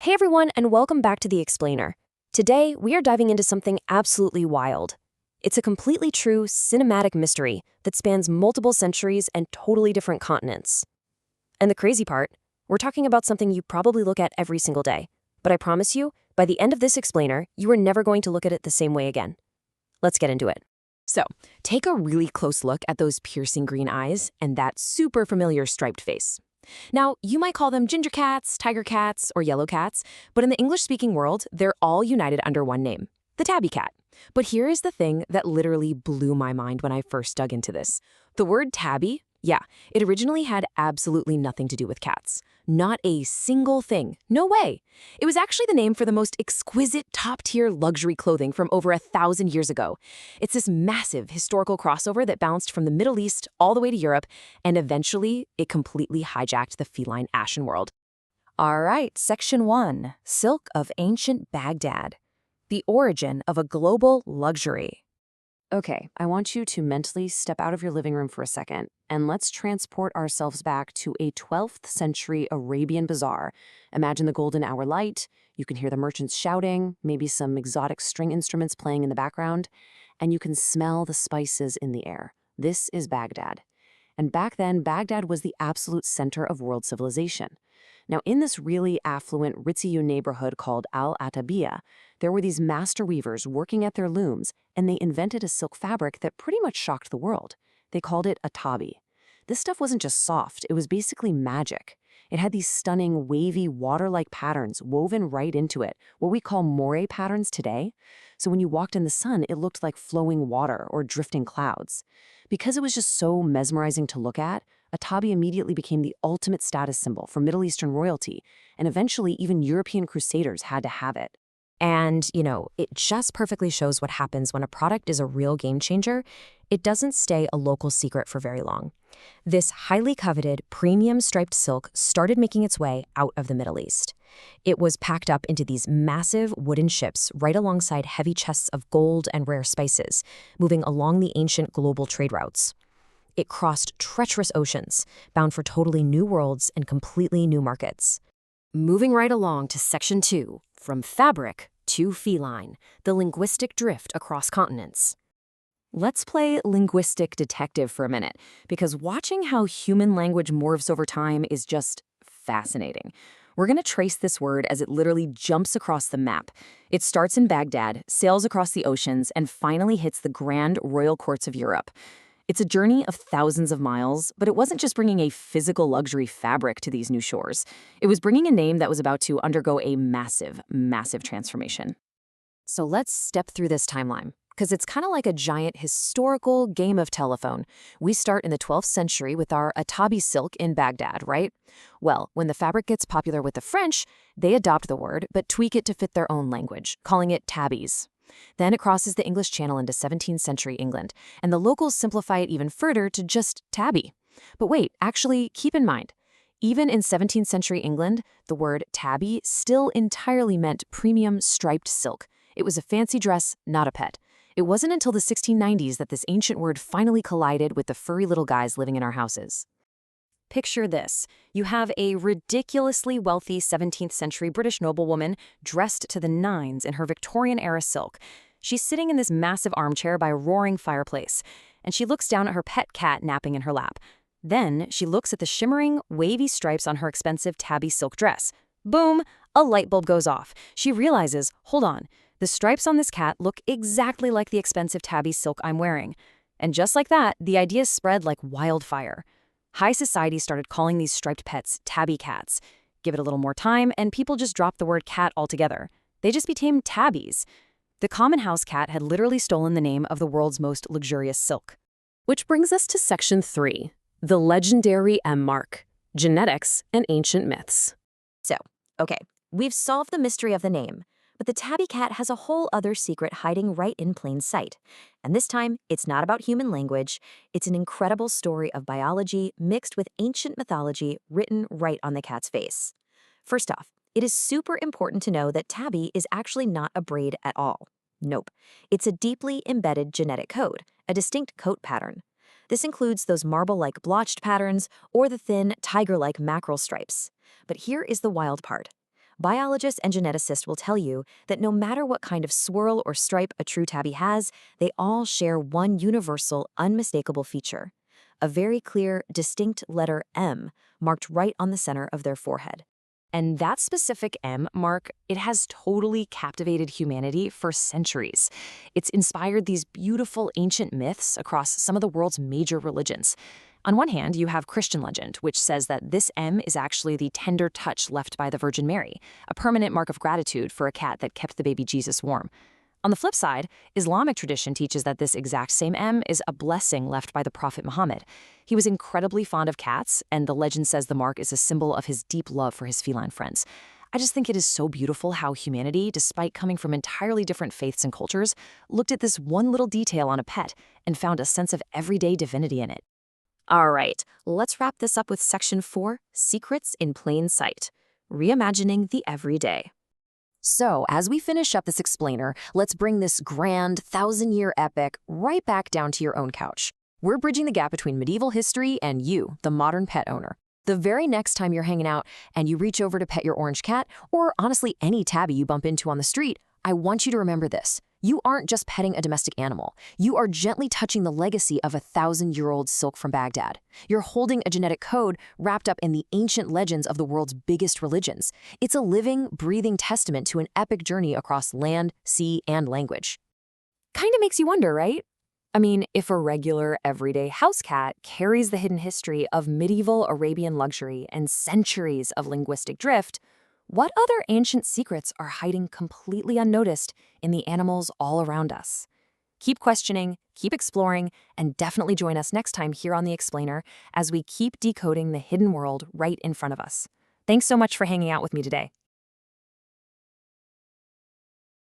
Hey everyone, and welcome back to The Explainer. Today, we are diving into something absolutely wild. It's a completely true cinematic mystery that spans multiple centuries and totally different continents. And the crazy part, we're talking about something you probably look at every single day. But I promise you, by the end of this explainer, you are never going to look at it the same way again. Let's get into it. So, take a really close look at those piercing green eyes and that super familiar striped face. Now, you might call them ginger cats, tiger cats, or yellow cats, but in the English-speaking world, they're all united under one name, the tabby cat. But here is the thing that literally blew my mind when I first dug into this. The word tabby, yeah, it originally had absolutely nothing to do with cats. Not a single thing. No way. It was actually the name for the most exquisite top-tier luxury clothing from over 1,000 years ago. It's this massive historical crossover that bounced from the Middle East all the way to Europe, and eventually it completely hijacked the feline ashen world. All right, Section 1, Silk of Ancient Baghdad. The origin of a global luxury. Okay, I want you to mentally step out of your living room for a second, and let's transport ourselves back to a 12th century Arabian bazaar. Imagine the golden hour light, you can hear the merchants shouting, maybe some exotic string instruments playing in the background, and you can smell the spices in the air. This is Baghdad. And back then, Baghdad was the absolute center of world civilization. Now, in this really affluent, ritzy neighborhood called Al-Atabiya, there were these master weavers working at their looms, and they invented a silk fabric that pretty much shocked the world. They called it a tabby. This stuff wasn't just soft, it was basically magic. It had these stunning, wavy, water-like patterns woven right into it, what we call moire patterns today. So when you walked in the sun, it looked like flowing water or drifting clouds. Because it was just so mesmerizing to look at, a tabby immediately became the ultimate status symbol for Middle Eastern royalty, and eventually even European crusaders had to have it. And, it just perfectly shows what happens when a product is a real game changer. It doesn't stay a local secret for very long. This highly coveted, premium striped silk started making its way out of the Middle East. It was packed up into these massive wooden ships right alongside heavy chests of gold and rare spices, moving along the ancient global trade routes. It crossed treacherous oceans, bound for totally new worlds and completely new markets. Moving right along to Section 2, from fabric to feline, the linguistic drift across continents. Let's play linguistic detective for a minute, because watching how human language morphs over time is just fascinating. We're going to trace this word as it literally jumps across the map. It starts in Baghdad, sails across the oceans, and finally hits the grand royal courts of Europe. It's a journey of thousands of miles, but it wasn't just bringing a physical luxury fabric to these new shores. It was bringing a name that was about to undergo a massive, massive transformation. So let's step through this timeline, because it's kind of like a giant historical game of telephone. We start in the 12th century with our Tabby silk in Baghdad, right? Well, when the fabric gets popular with the French, they adopt the word, but tweak it to fit their own language, calling it tabbies. Then it crosses the English Channel into 17th century England, and the locals simplify it even further to just tabby. But wait, actually, keep in mind, even in 17th century England, the word tabby still entirely meant premium striped silk. It was a fancy dress, not a pet. It wasn't until the 1690s that this ancient word finally collided with the furry little guys living in our houses. Picture this. You have a ridiculously wealthy 17th century British noblewoman dressed to the nines in her Victorian-era silk. She's sitting in this massive armchair by a roaring fireplace, and she looks down at her pet cat napping in her lap. Then she looks at the shimmering, wavy stripes on her expensive tabby silk dress. Boom! A light bulb goes off. She realizes, hold on, the stripes on this cat look exactly like the expensive tabby silk I'm wearing. And just like that, the idea spread like wildfire. High society started calling these striped pets tabby cats. Give it a little more time, and people just dropped the word cat altogether. They just became tabbies. The common house cat had literally stolen the name of the world's most luxurious silk. Which brings us to Section 3, the legendary M mark, genetics and ancient myths. So, okay, we've solved the mystery of the name, but the tabby cat has a whole other secret hiding right in plain sight. And this time, it's not about human language. It's an incredible story of biology mixed with ancient mythology written right on the cat's face. First off, it is super important to know that tabby is actually not a braid at all. Nope. It's a deeply embedded genetic code, a distinct coat pattern. This includes those marble-like blotched patterns or the thin, tiger-like mackerel stripes. But here is the wild part. Biologists and geneticists will tell you that no matter what kind of swirl or stripe a true tabby has, they all share one universal, unmistakable feature: a very clear, distinct letter M marked right on the center of their forehead. And that specific M mark, it has totally captivated humanity for centuries. It's inspired these beautiful ancient myths across some of the world's major religions. On one hand, you have Christian legend, which says that this M is actually the tender touch left by the Virgin Mary, a permanent mark of gratitude for a cat that kept the baby Jesus warm. On the flip side, Islamic tradition teaches that this exact same M is a blessing left by the Prophet Muhammad. He was incredibly fond of cats, and the legend says the mark is a symbol of his deep love for his feline friends. I just think it is so beautiful how humanity, despite coming from entirely different faiths and cultures, looked at this one little detail on a pet and found a sense of everyday divinity in it. All right, let's wrap this up with Section 4, Secrets in Plain Sight. Reimagining the Everyday. So, as we finish up this explainer, let's bring this grand, thousand-year epic right back down to your own couch. We're bridging the gap between medieval history and you, the modern pet owner. The very next time you're hanging out and you reach over to pet your orange cat, or honestly any tabby you bump into on the street, I want you to remember this. You aren't just petting a domestic animal. You are gently touching the legacy of a 1,000-year-old silk from Baghdad. You're holding a genetic code wrapped up in the ancient legends of the world's biggest religions. It's a living, breathing testament to an epic journey across land, sea, and language. Kinda makes you wonder, right? I mean, if a regular, everyday house cat carries the hidden history of medieval Arabian luxury and centuries of linguistic drift, what other ancient secrets are hiding completely unnoticed in the animals all around us? Keep questioning, keep exploring, and definitely join us next time here on The Explainer as we keep decoding the hidden world right in front of us. Thanks so much for hanging out with me today.